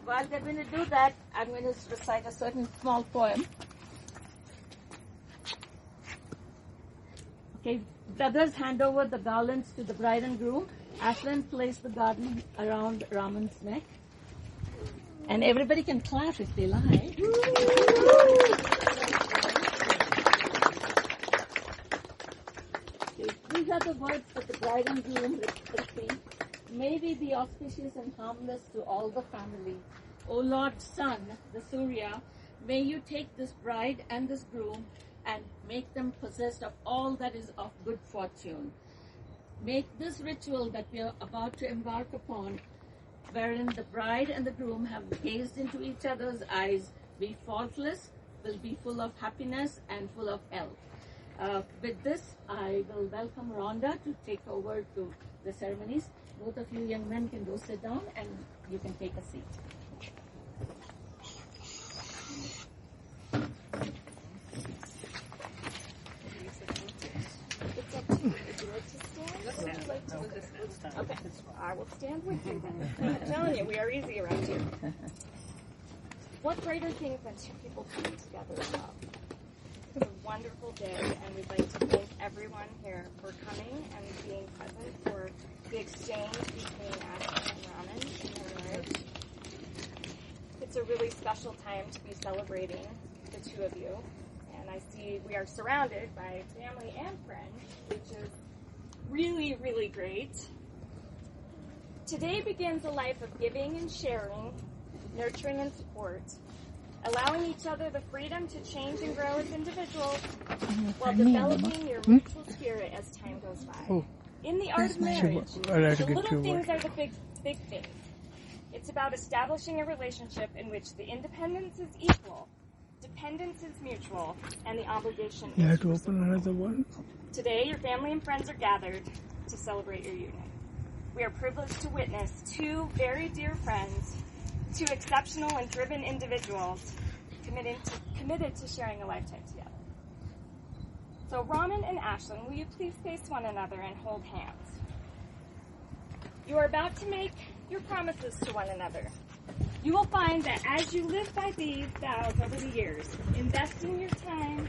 while they're going to do that, I'm going to recite a certain small poem. Okay, brothers hand over the garlands to the bride and groom. Ashlin placed the garland around Raman's neck. And everybody can clap if they like. Okay, these are the words that the bride and groom repeat. May we be auspicious and harmless to all the family. O Lord Sun, the Surya, may you take this bride and this groom and make them possessed of all that is of good fortune. Make this ritual that we are about to embark upon, wherein the bride and the groom have gazed into each other's eyes, be faultless, will be full of happiness and full of health. With this, I will welcome Rhonda to take over to the ceremonies. Both of you young men can go sit down and you can take a seat. Okay, I will stand with you then. I'm telling you, we are easy around here. What greater thing than two people coming together in love? It's a wonderful day, and we'd like to thank everyone here for coming and being present for the exchange between Ashlin and Raman in their marriage. It's a really special time to be celebrating the two of you, and I see we are surrounded by family and friends, which is really, really great. Today begins a life of giving and sharing, nurturing and support, allowing each other the freedom to change and grow as individuals while developing your mutual spirit as time goes by. In the art of marriage, the little things are the big things. It's about establishing a relationship in which the independence is equal, dependence is mutual, and the obligation is have to open another one. Today, your family and friends are gathered to celebrate your union. We are privileged to witness two very dear friends, two exceptional and driven individuals committed to sharing a lifetime together. So, Raman and Ashlin, will you please face one another and hold hands? You are about to make your promises to one another. You will find that as you live by these vows over the years, investing your time,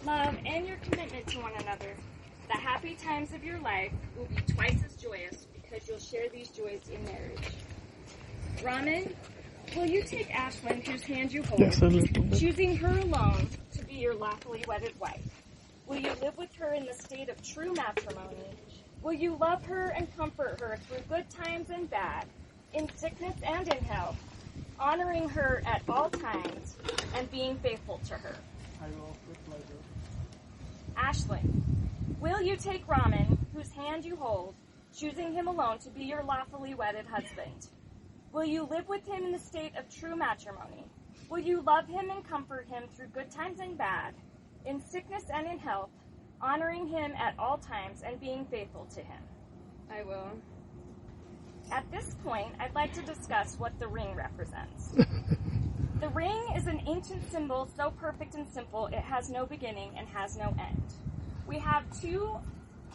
love, and your commitment to one another, the happy times of your life will be twice as joyous because you'll share these joys in marriage. Raman, will you take Ashlin, whose hand you hold, choosing her alone to be your lawfully wedded wife? Will you live with her in the state of true matrimony? Will you love her and comfort her through good times and bad, in sickness and in health, honoring her at all times and being faithful to her? I will, with pleasure. Ashlin, will you take Raman, whose hand you hold, choosing him alone to be your lawfully wedded husband? Will you live with him in the state of true matrimony? Will you love him and comfort him through good times and bad, in sickness and in health, honoring him at all times and being faithful to him? I will. At this point, I'd like to discuss what the ring represents. The ring is an ancient symbol so perfect and simple it has no beginning and has no end. We have two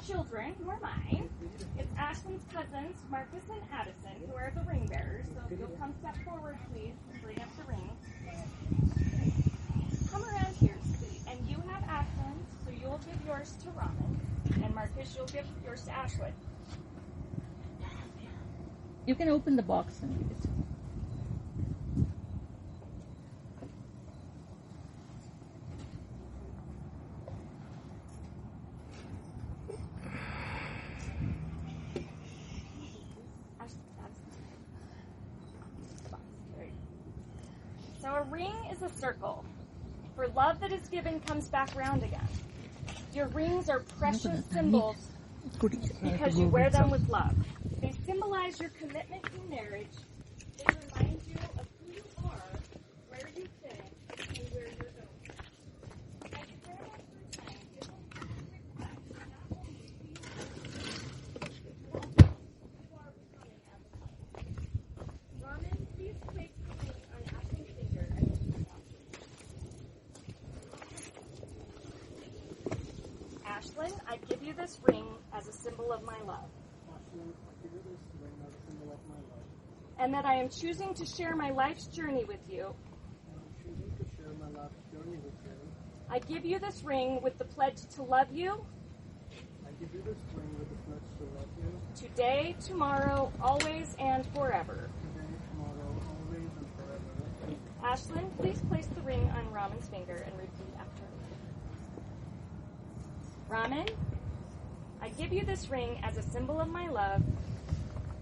children who are mine. It's Ashlin's cousins, Marcus and Addison, who are the ring bearers. So if you'll come step forward, please, and bring up the ring. Come around here, please. And you have Ashlin's, so you'll give yours to Raman. And Marcus, you'll give yours to Ashlin. You can open the box and read it. So a ring is a circle. For love that is given comes back round again. Your rings are precious symbols because you wear them with love. They symbolize your commitment to marriage. They remind you of who you are, where you've been, and where you're going. As you wear them through time, it will reflect not only who you are, but also who you are becoming as a couple. Raman, please place the ring on Ashlin's finger and lift it up. Ashlin, I give you this ring as a symbol of my love. Ashlin, I give you this ring as a symbol of my love. and that I am choosing to share my life's journey with you. I give you this ring with the pledge to love you. Today, tomorrow, always, and forever. Ashlin, please place the ring on Raman's finger and repeat after me. Raman, I give you this ring as a symbol of my love.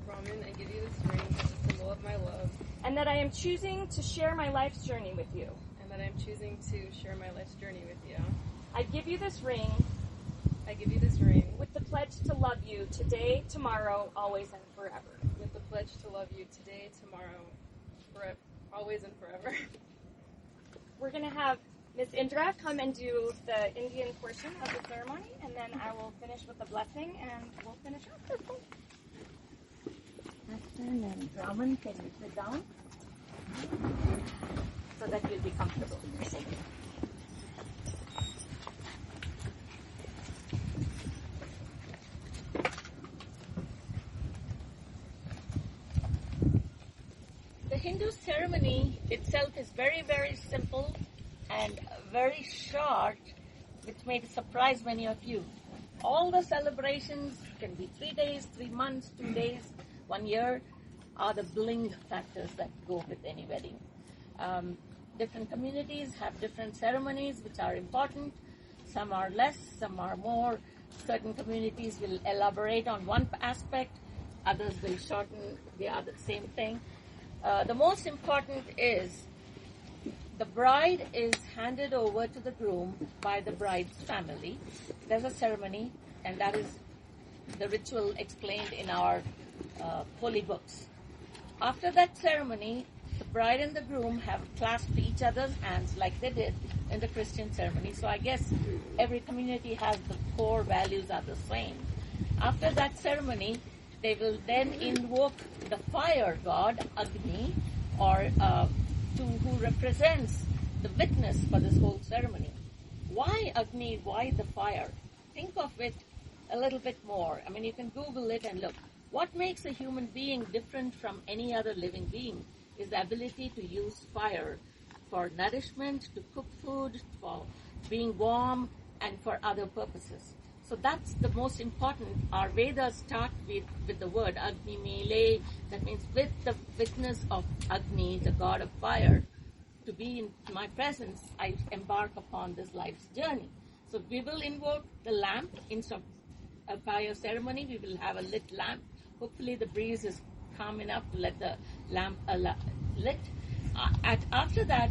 Raman, I give you this ring as a symbol of my love. And that I am choosing to share my life's journey with you. And that I am choosing to share my life's journey with you. I give you this ring. I give you this ring. With the pledge to love you today, tomorrow, always, and forever. With the pledge to love you today, tomorrow, forever, always, and forever. We're going to have Miss Indra come and do the Indian portion of the ceremony, and then I will finish with the blessing, and we'll finish up. Ashlin and Raman, can you sit down? So that you'll be comfortable. The Hindu ceremony itself is very, very simple and very short, which may surprise many of you. All the celebrations can be 3 days, 3 months, 2 days, 1 year, are the bling factors that go with any wedding. Different communities have different ceremonies which are important. Some are less, some are more. Certain communities will elaborate on one aspect, others will shorten the other same thing. The most important is the bride is handed over to the groom by the bride's family. There's a ceremony, and that is the ritual explained in our holy books. After that ceremony, the bride and the groom have clasped each other's hands like they did in the Christian ceremony. So I guess every community has the core values are the same. After that ceremony, they will then invoke the fire god, Agni, or who represents the witness for this whole ceremony. Why Agni? Why the fire? Think of it a little bit more. I mean, you can Google it and look. What makes a human being different from any other living being is the ability to use fire for nourishment, to cook food, for being warm, and for other purposes. So that's the most important. Our Vedas start with the word Agni Mele. That means with the witness of Agni, the god of fire, to be in my presence, I embark upon this life's journey. So we will invoke the lamp instead of a fire ceremony. We will have a lit lamp. Hopefully the breeze is calm enough to let the lamp lit. After that,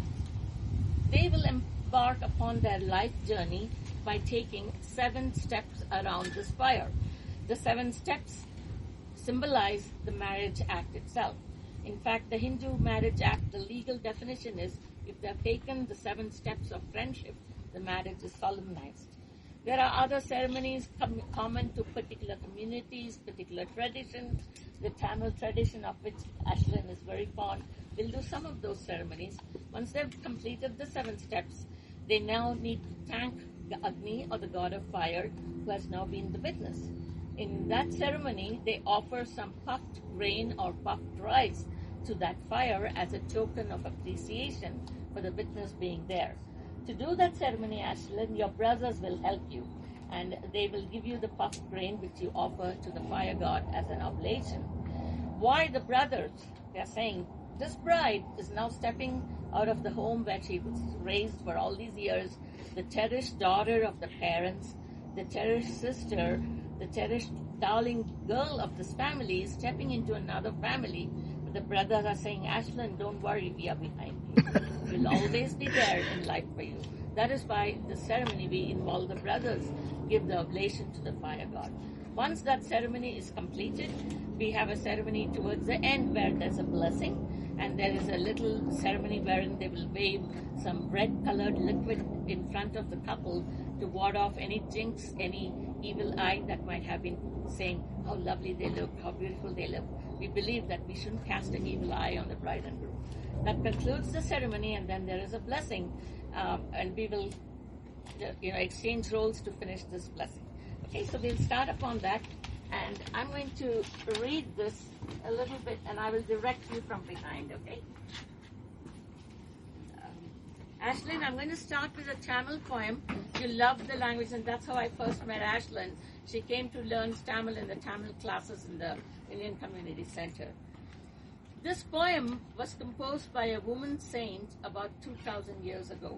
they will embark upon their life journey by taking 7 steps around this fire. The 7 steps symbolize the marriage act itself. In fact, the Hindu marriage act, the legal definition is if they have taken the 7 steps of friendship, the marriage is solemnized. There are other ceremonies common to particular communities, particular traditions. The Tamil tradition, of which Ashlin is very fond, will do some of those ceremonies. Once they've completed the 7 steps, they now need to thank the Agni, or the god of fire, who has now been the witness. In that ceremony, they offer some puffed grain or puffed rice to that fire as a token of appreciation for the witness being there. To do that ceremony, Ashlin, your brothers will help you, and they will give you the puffed grain which you offer to the fire god as an oblation. Why the brothers? They are saying, this bride is now stepping out of the home where she was raised for all these years, the cherished daughter of the parents, the cherished sister, the cherished darling girl of this family, is stepping into another family. But the brothers are saying, Ashlin, don't worry, we are behind you. We'll always be there in life for you. That is why the ceremony we involve the brothers, give the oblation to the fire god. Once that ceremony is completed, we have a ceremony towards the end where there's a blessing, and there is a little ceremony wherein they will wave some red-colored liquid in front of the couple to ward off any jinx, any evil eye that might have been saying how lovely they look, how beautiful they look. We believe that we shouldn't cast an evil eye on the bride and groom. That concludes the ceremony, and then there is a blessing, and we will exchange roles to finish this blessing. Okay, so we'll start upon that. And I'm going to read this a little bit, and I will direct you from behind, okay? Ashlin, I'm going to start with a Tamil poem. You love the language, and that's how I first met Ashlin. She came to learn Tamil in the Tamil classes in the Indian Community Center. This poem was composed by a woman saint about 2,000 years ago.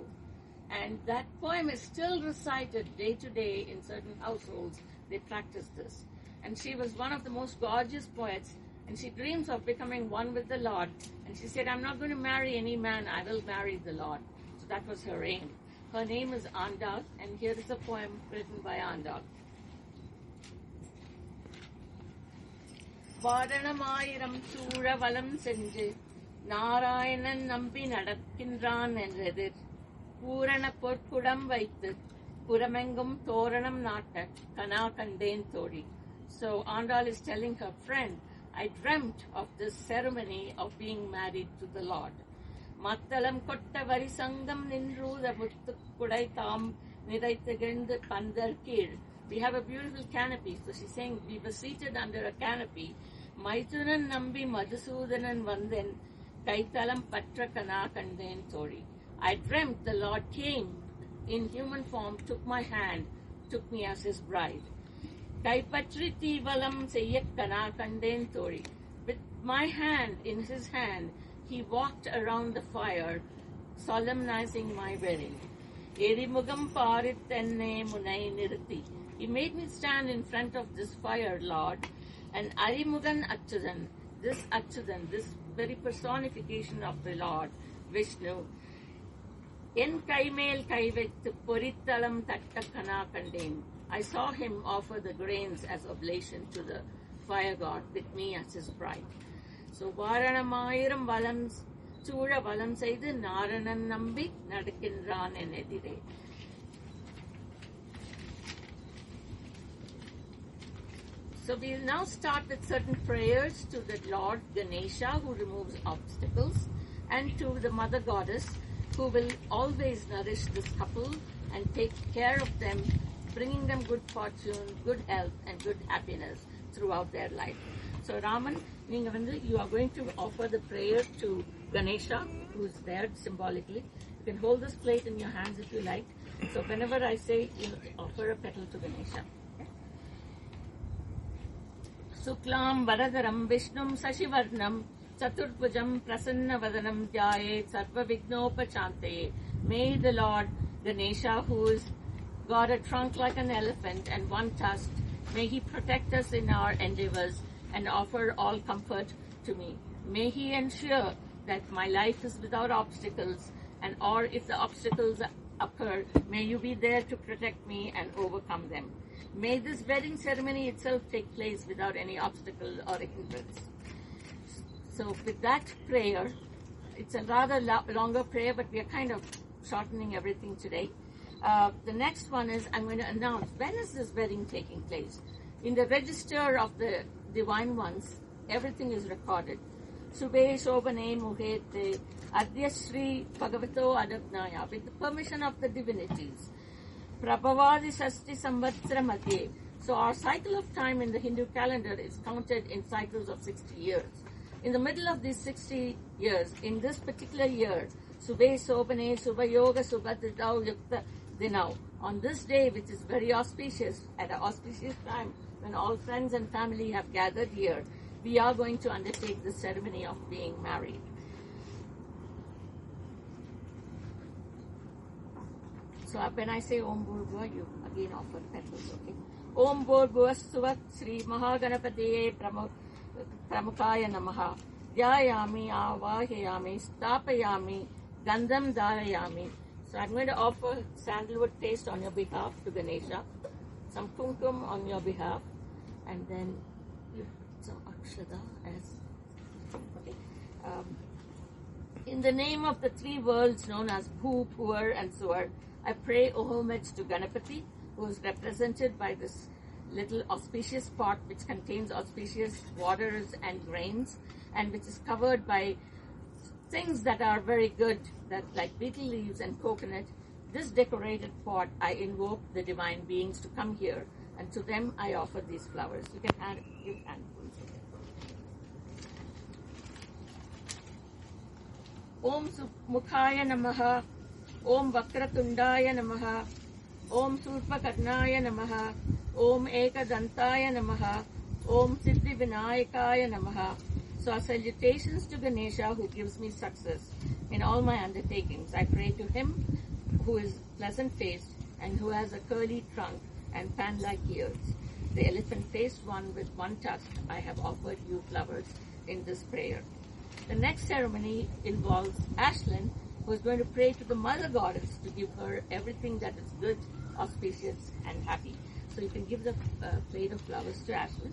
And that poem is still recited day to day in certain households. They practice this. And she was one of the most gorgeous poets, and she dreams of becoming one with the Lord. And she said, I'm not going to marry any man, I will marry the Lord. So that was her aim. Her name is Andag, and here is a poem written by Andag. Vaaranam Aayiram சூழ வலம் சென்று நாராயணன் நம்பி நடக்கின்றான் என்றெதிர் பூரண பொற்குடம் வைத்து புறமெங்கும் தோரணம் நாட்ட கனா கண்டேன் தோழி. So Andal is telling her friend, I dreamt of this ceremony of being married to the Lord. மத்தளம் கொட்ட வரி சங்கம் நின்றூத முத்துக் குடை தாம் நிறைத்துகிழ்ந்து பந்தர் கீழ். We have a beautiful canopy. So she's saying we were seated under a canopy. Maithunan nambi madhusudanan vanden kaithalam patra kana kanden thori. I dreamt the Lord came in human form, took my hand, took me as his bride. Kaipatri tivalam seyyak kana kanden thori. With my hand in his hand, he walked around the fire, solemnizing my wedding. Erimugam parit tenne munai nirti. He made me stand in front of this fire, Lord, and Arimugan Achyutan, this very personification of the Lord, Vishnu, En kaimel kaivettu porithalam tatta kana kandeen. I saw him offer the grains as oblation to the fire god with me as his bride. So, Varanamayiram valam சூழ வலம் செய்து நாரணன் நம்பி நடக்கின்றான் என் எதிரே. So we'll now start with certain prayers to the Lord Ganesha, who removes obstacles, and to the Mother Goddess, who will always nourish this couple and take care of them, bringing them good fortune, good health, and good happiness throughout their life. So Raman, you are going to offer the prayer to Ganesha, who is there symbolically. You can hold this plate in your hands if you like. So whenever I say, offer a petal to Ganesha. Suklam Varadaram Vishnum Sashivarnam Chaturpujam Prasanna Vadanam Dhyaye Sarva Vignopachante. May the Lord Ganesha, who has got a trunk like an elephant and one tusk, may he protect us in our endeavors and offer all comfort to me. May he ensure that my life is without obstacles, and or if the obstacles occur, may you be there to protect me and overcome them. May this wedding ceremony itself take place without any obstacle or hindrance. So with that prayer, it's a rather longer prayer, but we are kind of shortening everything today. The next one is, I'm going to announce, when is this wedding taking place? In the register of the Divine Ones, everything is recorded. Subhe Shobhane Muhete Adhyashri Bhagavato Adagnaya, with the permission of the divinities. Prabhavadi Sasti Samvatsara Madhye. So our cycle of time in the Hindu calendar is counted in cycles of 60 years. In the middle of these 60 years, in this particular year, Subhe Shobhane Subhayoga Subhadridau Yukta Dinau. On this day, which is very auspicious, at an auspicious time, when all friends and family have gathered here, we are going to undertake the ceremony of being married. So when I say Om Bhurgava, you again offer petals, okay? Om Bhurgava Suvat Sri Mahaganapatiye Pramukaya Namaha. Dhyayami Avahayami Stapayami Gandham Dharayami. So I'm going to offer sandalwood paste on your behalf to Ganesha, some kumkum on your behalf, and then some akshada as okay. In the name of the three worlds known as Bhu, Pur, and Swar, I pray homage to Ganapati, who is represented by this little auspicious pot which contains auspicious waters and grains, and which is covered by things that are very good, that like betel leaves and coconut. This decorated pot, I invoke the divine beings to come here And to them, I offer these flowers. You can give handfuls of it. Om Mukhaya Namaha, Om Vakratundaya Namaha, Om Surpakarnaya Namaha, Om Ekadantaya Namaha, Om Siddhi Vinayakaya Namaha. So our salutations to Ganesha, who gives me success in all my undertakings. I pray to him who is pleasant-faced and who has a curly trunk and fan-like ears. The elephant-faced one with one tusk, I have offered you flowers in this prayer. The next ceremony involves Ashlin, who is going to pray to the Mother Goddess to give her everything that is good, auspicious, and happy. So you can give the plate of flowers to Ashlin.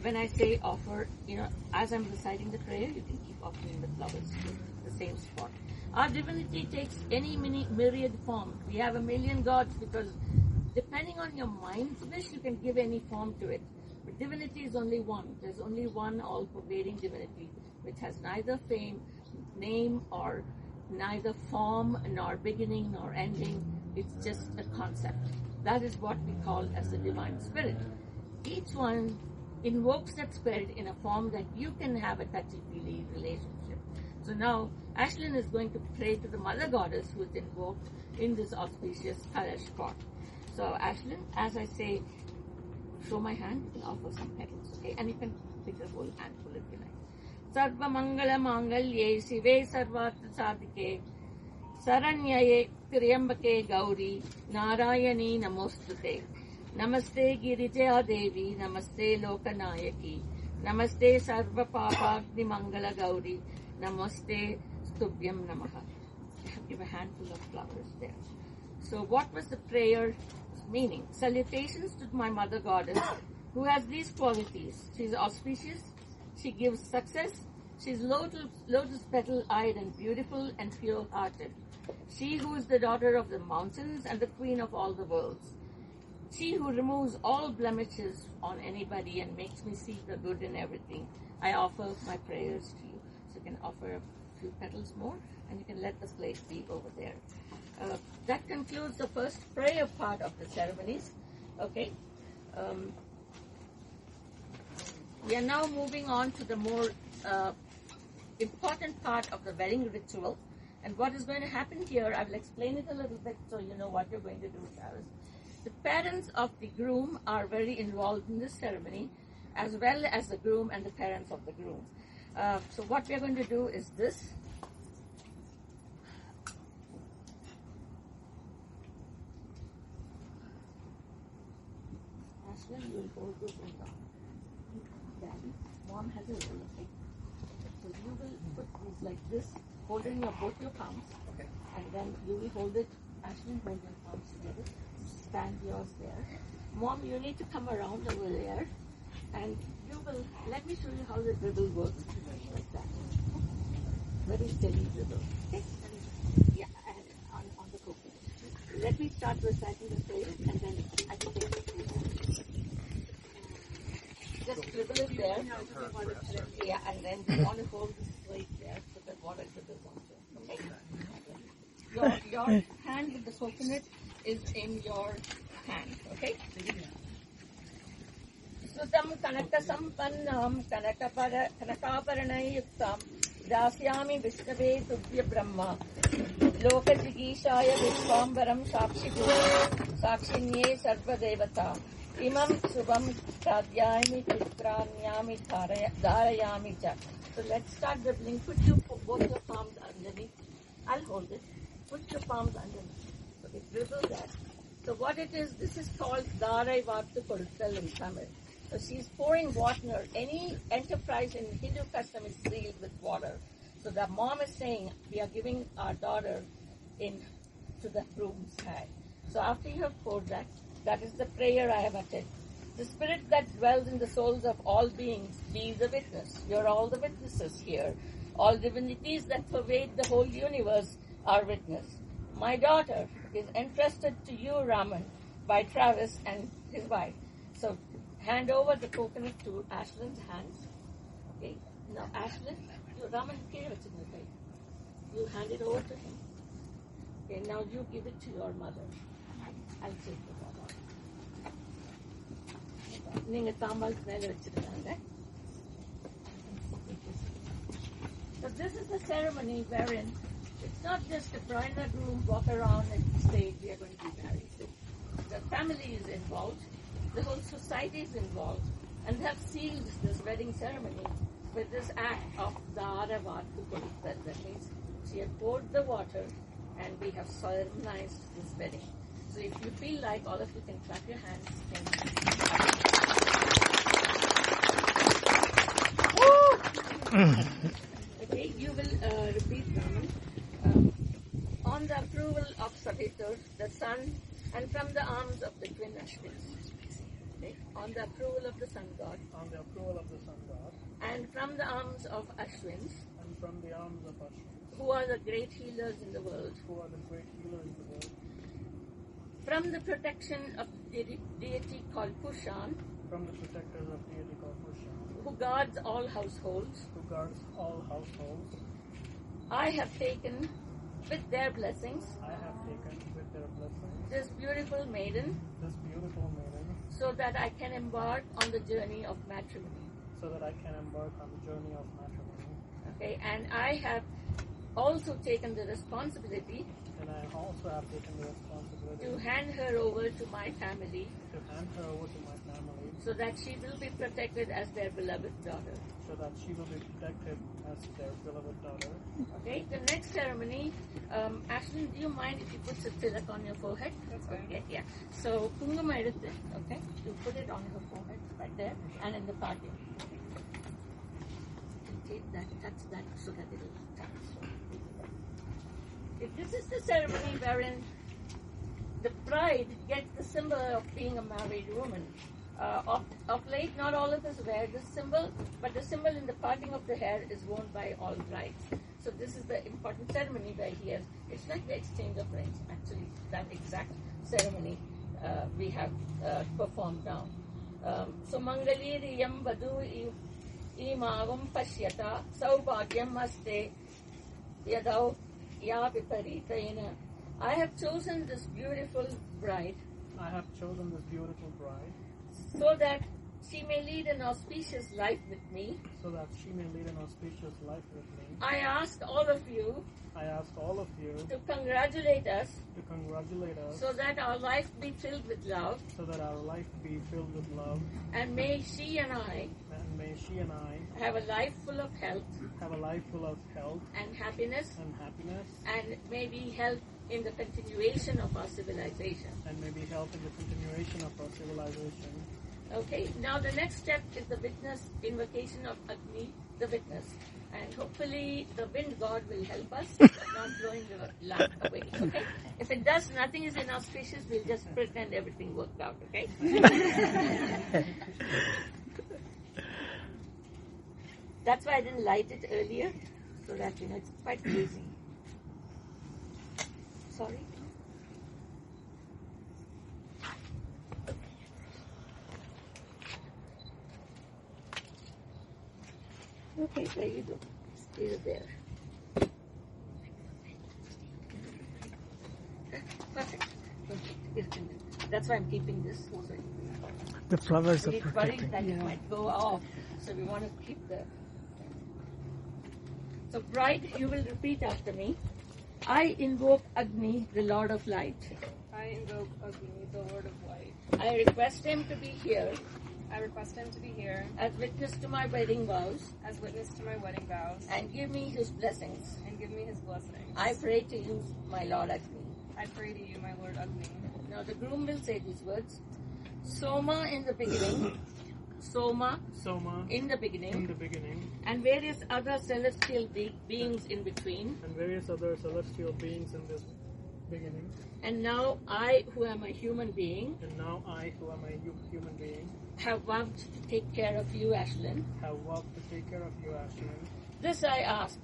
When I say offer, as I'm reciting the prayer, you can keep offering the flowers to the same spot. Our divinity takes any myriad form. We have a million gods because depending on your mind's wish, you can give any form to it. But divinity is only one. There's only one all-pervading divinity, which has neither fame, name, or neither form, nor beginning, nor ending. It's just a concept. That is what we call as the divine spirit. Each one invokes that spirit in a form that you can have a touchy-feely relationship. So now, Ashlin is going to pray to the Mother Goddess who is invoked in this auspicious Kalash pot. So Ashlin, as I say, show my hand, you can offer some petals, okay? And you can pick a whole handful if you like. Sarva Mangala Mangalye Sive Sarvatra Sadhike Saranyaye Triambake Gauri Narayani Namostute Namaste Girija Devi Namaste Lokanayaki Namaste Sarva Papagni Mangala Gauri Namaste Stubhyam Namaha. Give a handful of flowers there. So what was the prayer meaning? Salutations to my Mother Goddess who has these qualities. She's auspicious, she gives success, she's lotus petal-eyed and beautiful and pure-hearted. She who is the daughter of the mountains and the queen of all the worlds. She who removes all blemishes on anybody and makes me see the good in everything. I offer my prayers to you. So you can offer a few petals more and you can let the plate be over there. That concludes the first prayer part of the ceremonies. Okay. We are now moving on to the more important part of the wedding ritual. And what is going to happen here, I will explain it a little bit so you know what you're going to do, Travis. The parents of the groom are very involved in this ceremony, as well as the groom and the parents of the groom. So what we are going to do is this. Ashlin, you will hold this in the Daddy. Mom has a roller thing. So you will put these like this, holding both your palms. Okay. And then you will hold it, Ashlin, hold your palms together. Stand yours there. Mom, you need to come around over there. And you will, let me show you how the dribble works. Like that. Very steady dribble. Okay? Yeah, and on the coconut. Let me start reciting the prayer and then I can take it. Just dribble it there. Yeah, and then you want to hold this plate there so that water dribbles onto it. Okay? Your hand with the coconut is in your hand. Okay? Sutam kanaka sampannam kanakaparanay yuktam dasyami vishnave tubhya brahma lokajigishaya vishwambaram sakshinye sarva devata imam subham pradhyayami putranyami dharayami cha. So let's start dribbling. Put both your palms underneath. I'll hold it. Put your palms underneath. Okay, dribble that. So what it is, this is called Dharai Vattu Koduttal in Tamil. So she's pouring water. Any enterprise in Hindu custom is sealed with water. So the mom is saying, we are giving our daughter to the groom's hand. So after you have poured that, that is the prayer I have uttered. The spirit that dwells in the souls of all beings, be the witness. You're all the witnesses here. All divinities that pervade the whole universe are witness. My daughter is entrusted to you, Raman, by Travis and his wife. So hand over the coconut to Ashlin's hands. Okay. Now Ashlin, Raman, you hand it over to him. Okay. Now you give it to your mother. I'll take the water. நீங்க தாம்பால் மேல வச்சிருக்காங்க. So this is the ceremony wherein it's not just the bride and groom walk around and say we are going to be married. The family is involved, the whole society is involved, and they have sealed this wedding ceremony with this act of Daravat. That means she had poured the water and we have solemnized this wedding. So if you feel like, all of you can clap your hands. Okay, you will repeat Raman. On the approval of Savitur, the sun, and from the arms of the twin Ashwins. Okay? On the approval of the sun god. On the approval of the sun god. And from the arms of Ashwins. And from the arms of Ashwins. Who are the great healers in the world. Who are the great healers in the world. From the protection of the deity called Pushan. From the protectors of deity called Pushan. Who guards all households. Who guards all households. I have taken with their blessings. I have taken with their blessings. This beautiful maiden. This beautiful maiden. So that I can embark on the journey of matrimony. So that I can embark on the journey of matrimony. Okay, and I have also taken the responsibility. And I also have taken the responsibility. To hand her over to my family. To hand her over to my family. So that she will be protected as their beloved daughter. So that she will be protected as their beloved daughter. Okay, the next ceremony, Ashlin, do you mind if you put the tilak on your forehead? That's fine. Okay, yeah. So, kungama eduthu, okay, you put it on her forehead, right there, and in the party. Take that, touch that, so that it will touch. If this is the ceremony wherein the bride gets the symbol of being a married woman. Of late, not all of us wear this symbol, but the symbol in the parting of the hair is worn by all brides. So this is the important ceremony where he has, it's like the exchange of rings, actually, that exact ceremony we have performed now. So Mangaliriyam Vadu Imagam Pashyata Saubhagyam Aste Yadau Yaviparitayana. I have chosen this beautiful bride. I have chosen this beautiful bride. So that she may lead an auspicious life with me. So that she may lead an auspicious life with me. I ask all of you. I ask all of you. To congratulate us. To congratulate us. So that our life be filled with love. So that our life be filled with love. And may she and I. And may she and I. Have a life full of health. Have a life full of health. And happiness. And happiness. And may be help in the continuation of our civilization. And may be help in the continuation of our civilization. Okay, now the next step is the witness, invocation of Agni, the witness. And hopefully the wind god will help us not blowing the lamp away, okay? If it does, nothing is inauspicious, we'll just pretend everything worked out, okay? That's why I didn't light it earlier, so that, it's quite blazing. Sorry? Okay, there you go. Leave it there. Perfect. That's why I'm keeping this. The flowers are protecting. Worried that it might go off, so we want to keep the. So, bride, you will repeat after me. I invoke Agni, the Lord of Light. I invoke Agni, the Lord of Light. I request him to be here. I request him to be here. As witness to my wedding vows. As witness to my wedding vows. And give me his blessings. And give me his blessings. I pray to you, my Lord Agni. I pray to you, my Lord Agni. Now the groom will say these words. Soma in the beginning. Soma in the beginning. In the beginning. And various other celestial beings in between. And various other celestial beings in this beginning. And now I, who am a human being. And now I, who am a human being. Have vowed to take care of you, Ashlin. Have vowed to take care of you, Ashlin. This I ask.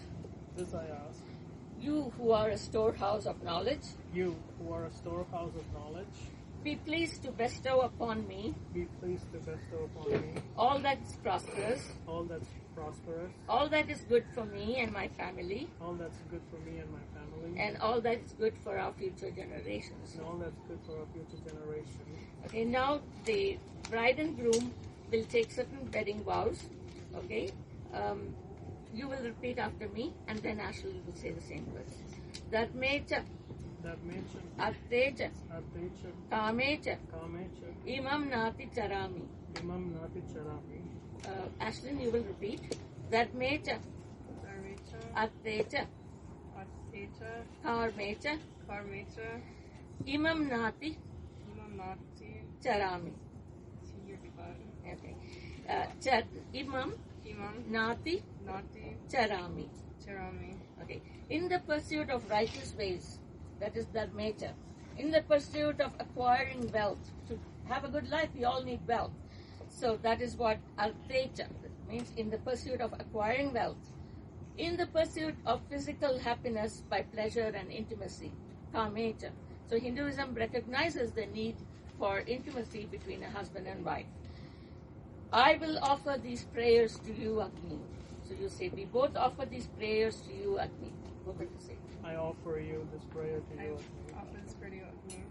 This I ask. You who are a storehouse of knowledge. You who are a storehouse of knowledge. Be pleased to bestow upon me be pleased to bestow upon me all that is prosperous, all that's prosperous, all that is good for me and my family, all that's good for me and my family, and all that is good for our future generations. and all that's good for our future generations. Okay, now the bride and groom will take certain wedding vows. Okay, you will repeat after me, and then Ashley will say the same words. Dharmecha, Dharmecha, Artecha, Artecha, Kamecha, Kamecha, Imam Nati Charami. Imam Nati Charami. Ashley, you will repeat. Dharmecha, Dharmecha, Artecha, Artecha, Karmecha, Karmecha, Imam Nati Imam Nati, Charami. Tirvat, Okay. Imam Imam Nati Nati, Charami. Charami. Okay. In the pursuit of righteous ways, that is dharmecha. In the pursuit of acquiring wealth, to have a good life, we all need wealth. So that is what artecha means, in the pursuit of acquiring wealth. In the pursuit of physical happiness by pleasure and intimacy, kamecha. So Hinduism recognizes the need for intimacy between a husband and wife. I will offer these prayers to you, Agni. So you say, we both offer these prayers to you, Agni. What will you say? I offer you this prayer to I you. offer this prayer to you.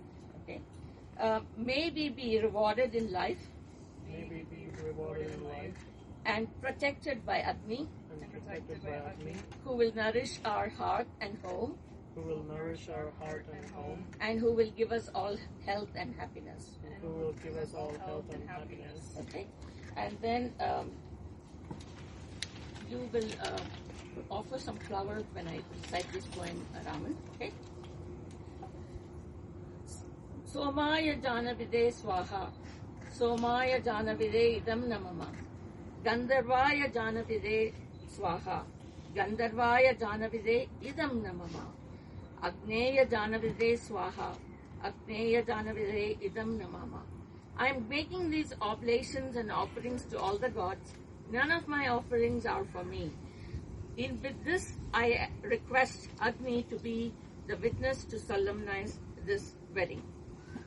Okay. May we be rewarded in life May we be rewarded in life and protected by Agni, and protected by Agni, who will nourish our heart and home, who will nourish our heart and home, and who will give us all health and happiness. who will give us all health and happiness. Okay. And then you will offer some flowers when I recite this poem, Raman. Okay. Somaya Janavide Swaha. Somaya Janavide Idam Namama. Gandharvaya Janavide Swaha. Gandharvaya Janavide Idam Namama. Agneya Janavide Swaha. Agneya Janavide Idam Namama. I am making these oblations and offerings to all the gods. None of my offerings are for me. With this, I request Agni to be the witness to solemnize this wedding.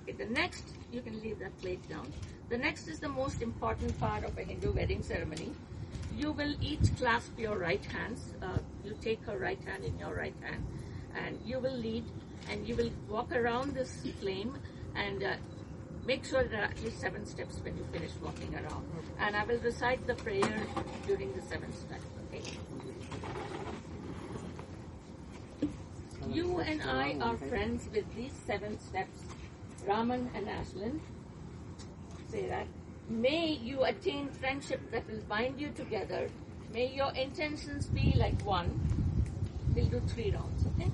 Okay, the next, you can leave that plate down. The next is the most important part of a Hindu wedding ceremony. You will each clasp your right hands. You take her right hand in your right hand, and you will lead, and you will walk around this flame, and make sure there are at least 7 steps when you finish walking around. And I will recite the prayer during the 7th step. Okay. You and I are friends with these 7 steps, Raman and Ashlin. Say that. May you attain friendship that will bind you together. May your intentions be like one. We'll do 3 rounds, okay?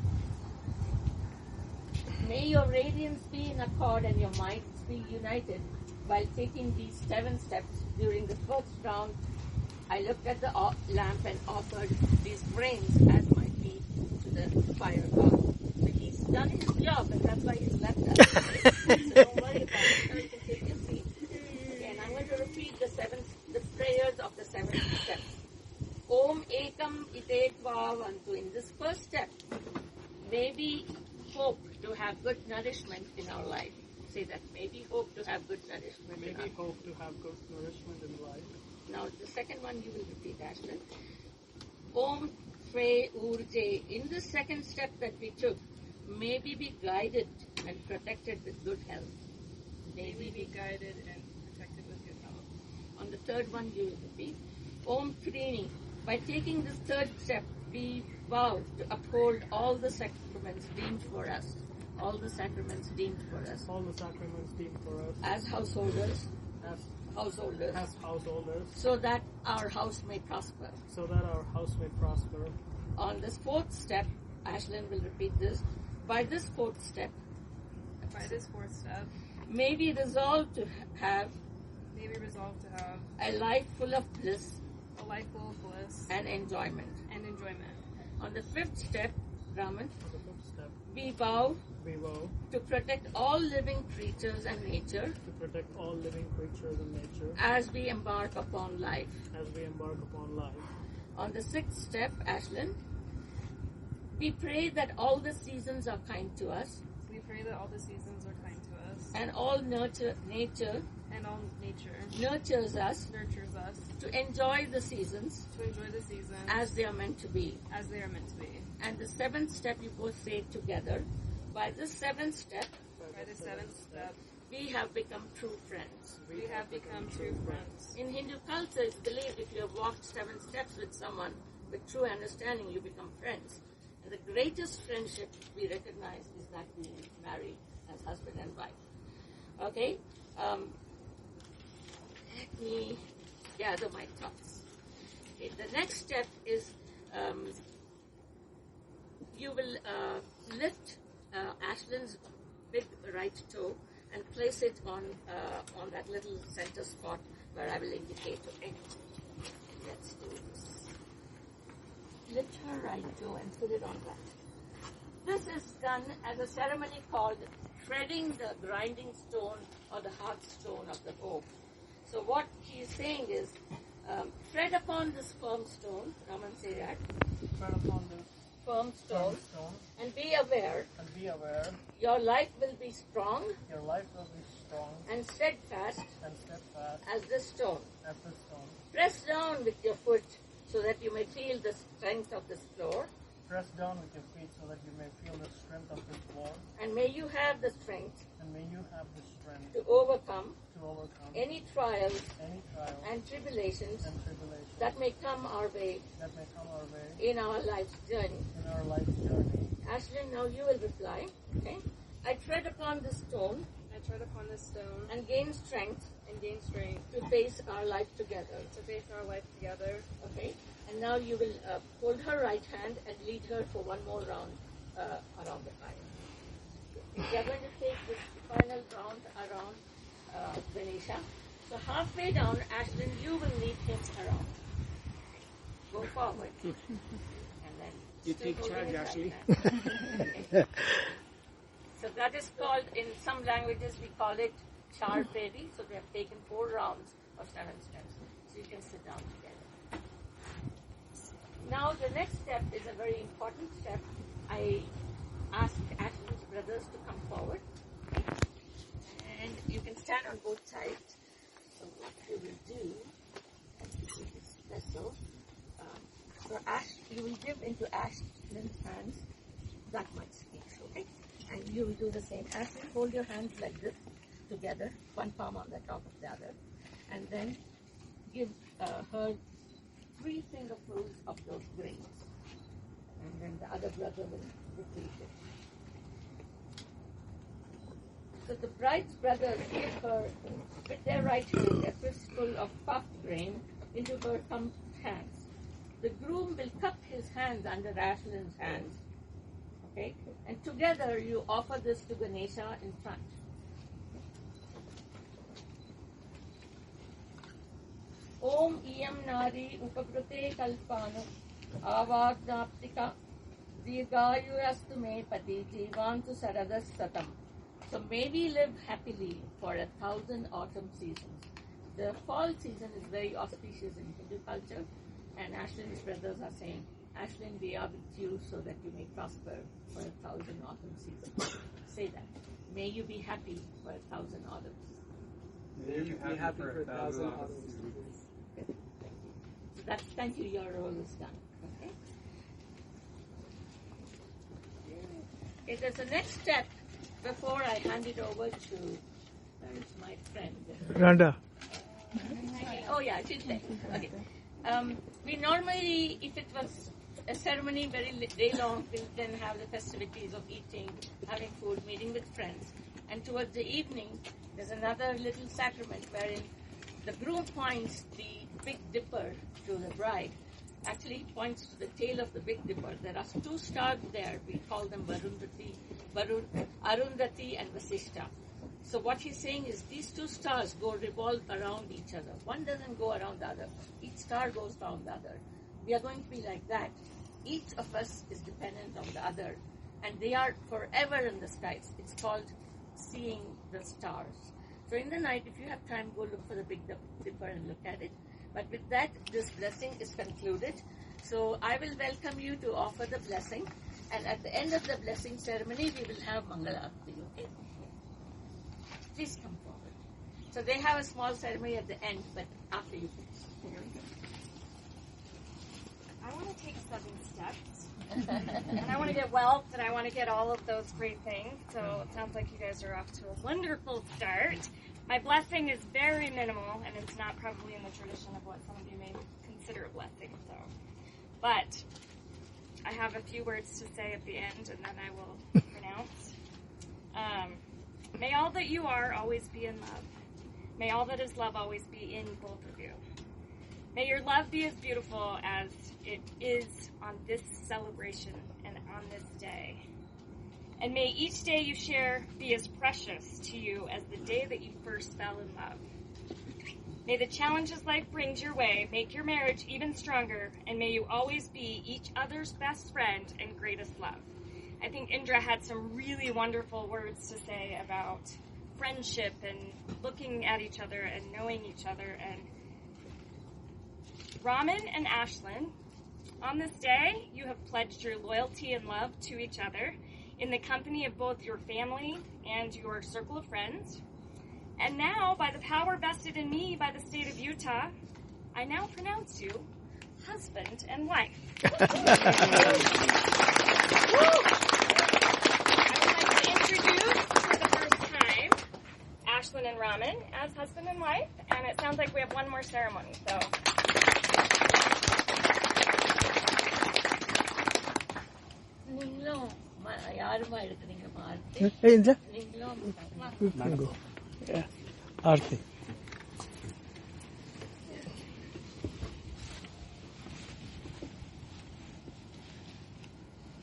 May your radiance be in accord and your minds be united while taking these 7 steps. During the first round, I looked at the lamp and offered these grains as my feet to the fire god. So he's done his job, and that's why he's left us. So don't worry about it. You can take your seat. Okay, and I'm going to repeat the prayers of the 7 steps. Om Ekam Ite Tvavantu. In this first step, may we hope to have good nourishment in our life. Say that. May we hope to have good nourishment May in our we life. hope to have good nourishment in life. Now, the second one you will repeat, Ashlin. Om Shwe Urje. In the second step that we took, may we be guided and protected with good health. May we be guided and protected with good health. On the third one, you will repeat. Om Trini. By taking this third step, we vow to uphold all the sacraments deemed for us. All the sacraments deemed for us. All the sacraments deemed for us As householders. as householders, So that our house may prosper. so that our house may prosper. On this fourth step, Ashlyn will repeat this. By this fourth step, By this 4th step, may we resolve to have may we resolve to have a life full of bliss a life full of bliss and enjoyment. and enjoyment. On the fifth step, Raman, On the 5th step, we vow we vow to protect all living creatures and nature to protect all living creatures and nature as we embark upon life. as we embark upon life. On the sixth step, Ashlyn, we pray that all the seasons are kind to us We pray that all the seasons are kind to us And all nature and all nature nurtures us nurtures us to enjoy the seasons to enjoy the season as they are meant to be. as they are meant to be. And the seventh step, you both say it together. By this seventh step, By the seventh step, we have become true friends. we have become true friends. In Hindu culture, it's believed if you have walked 7 steps with someone with true understanding, you become friends. And the greatest friendship we recognize is that we marry as husband and wife. Okay? Let me gather my thoughts. Okay, the next step is you will lift Ashlin's big right toe and place it on that little center spot where I will indicate. Okay, let's do this. Lift her right toe and put it on that. This is done as a ceremony called treading the grinding stone or the hearth stone of the oak. So what he is saying is, tread upon this firm stone. Raman, say that. Tread upon this Firm stone. stone And be aware, and be aware your life will be strong your life will be strong and steadfast and steadfast as this stone. as the stone. Press down with your foot so that you may feel the strength of this floor, Press down with your feet so that you may feel the strength of this floor, and may you have the strength and may you have the strength to overcome to overcome any trials any trial and tribulations and tribulation that may come our way that may come our way in our life's journey. in our life's journey. Ashlin, now you will reply. Okay. I tread upon this stone I tread upon this stone and gain strength and gain strength to face our life together. to face our life together. Okay. And now you will hold her right hand and lead her for one more round around the fire. We are going to take this final round around Ganesha. So halfway down, Ashlin, you will lead him around. Go forward. And then You still take holding charge, his right Ashley. hand. Okay. So that is called, in some languages we call it char pedi. So they have taken 4 rounds of 7 steps. So you can sit down together. Now the next step is a very important step. I ask Ashlin's brothers to come forward. And you can stand on both sides. So what you will do, this is vessel. For Ash, you will give into Ashlin's hands that much each, okay? And you will do the same. Ashlin, hold your hands like this together, one palm on the top of the other, and then give her 3 fingerfuls of those grains. And then the other brother will repeat it. So the bride's brothers give her, with their right hand, a fistful of puffed grain into her thumbed hands. The groom will cup his hands under Ashlin's hands. Okay? And together you offer this to Ganesha in front. Om iyam nari upakrute kalpanu avagdaptika dirgayu astu me pati jivantu saradas satam. So may we live happily for 1,000 autumn seasons. The fall season is very auspicious in Hindu culture, and Ashlin's brothers are saying, Ashlin, we are with you so that you may prosper for 1,000 autumn seasons. Say that. May you be happy for 1,000 autumns. May you be happy for 1,000 autumns. Thank you. So that's, thank you, your role is done. Okay? Okay, there's a next step before I hand it over to, where is my friend? Rhonda. Oh yeah, she's there. Okay. We normally, if it was a ceremony very day long, we'll then have the festivities of eating, having food, meeting with friends. And towards the evening, there's another little sacrament wherein the groom points the Big Dipper to the bride. Actually, he points to the tail of the Big Dipper. There are 2 stars there. We call them Arundhati and Vasishta. So what he's saying is these 2 stars revolve around each other. One doesn't go around the other. Each star goes around the other. We are going to be like that. Each of us is dependent on the other, and they are forever in the skies. It's called seeing the stars. So in the night, if you have time, go look for the Big Dipper and look at it. But with that, this blessing is concluded. So I will welcome you to offer the blessing, and at the end of the blessing ceremony, we will have Mangala Aarti. Okay? please come forward. So they have a small ceremony at the end, but after you finish. Here we go. I want to take 7 steps, and I want to get wealth, and I want to get all of those great things. So it sounds like you guys are off to a wonderful start. My blessing is very minimal, and it's not probably in the tradition of what some of you may consider a blessing. So, but I have a few words to say at the end, and then I will pronounce. May all that you are always be in love. May all that is love always be in both of you. May your love be as beautiful as it is on this celebration and on this day. And may each day you share be as precious to you as the day that you first fell in love. May the challenges life brings your way make your marriage even stronger, and may you always be each other's best friend and greatest love. I think Indra had some really wonderful words to say about friendship and looking at each other and knowing each other. And Raman and Ashlin, on this day, you have pledged your loyalty and love to each other in the company of both your family and your circle of friends. And now, by the power vested in me by the state of Utah, I now pronounce you husband and wife. I would like to introduce for the first time Ashlin and Raman as husband and wife, and it sounds like we have one more ceremony, so. Hey, Indra. You can go. Yeah. Arti.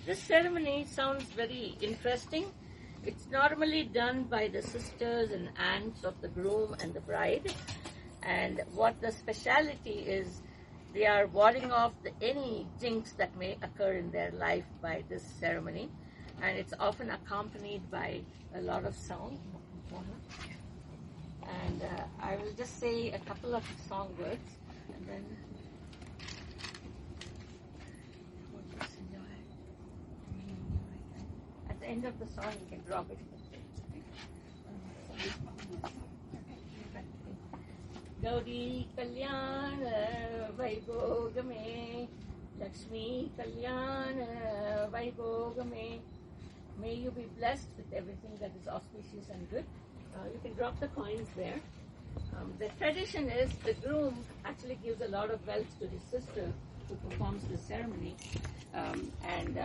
This ceremony sounds very interesting. It's normally done by the sisters and aunts of the groom and the bride. And what the speciality is, they are warding off any jinx that may occur in their life by this ceremony. And it's often accompanied by a lot of song. And I will just say a couple of song words, and then at the end of the song you can drop it. Gauri Kalyana Vaibhogame, Lakshmi Kalyana Vaibhogame. May you be blessed with everything that is auspicious and good. You can drop the coins there. The tradition is the groom actually gives a lot of wealth to his sister who performs the ceremony. And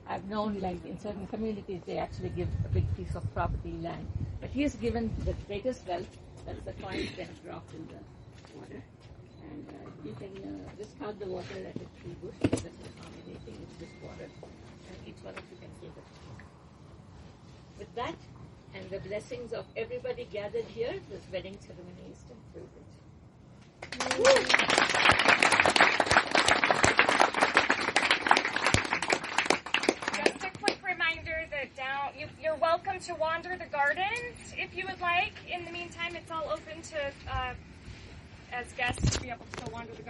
I've known, like, in certain communities, they actually give a big piece of property, land. But he has given the greatest wealth. That's the coins they have dropped in the water. And you can discard the water at a tree bush. It doesn't harm anything. It's just water. And each one of you can give it. With that, and the blessings of everybody gathered here, this wedding ceremony is concluded. Just a quick reminder that you're welcome to wander the gardens if you would like. In the meantime, it's all open to, as guests, to be able to go wander the gardens.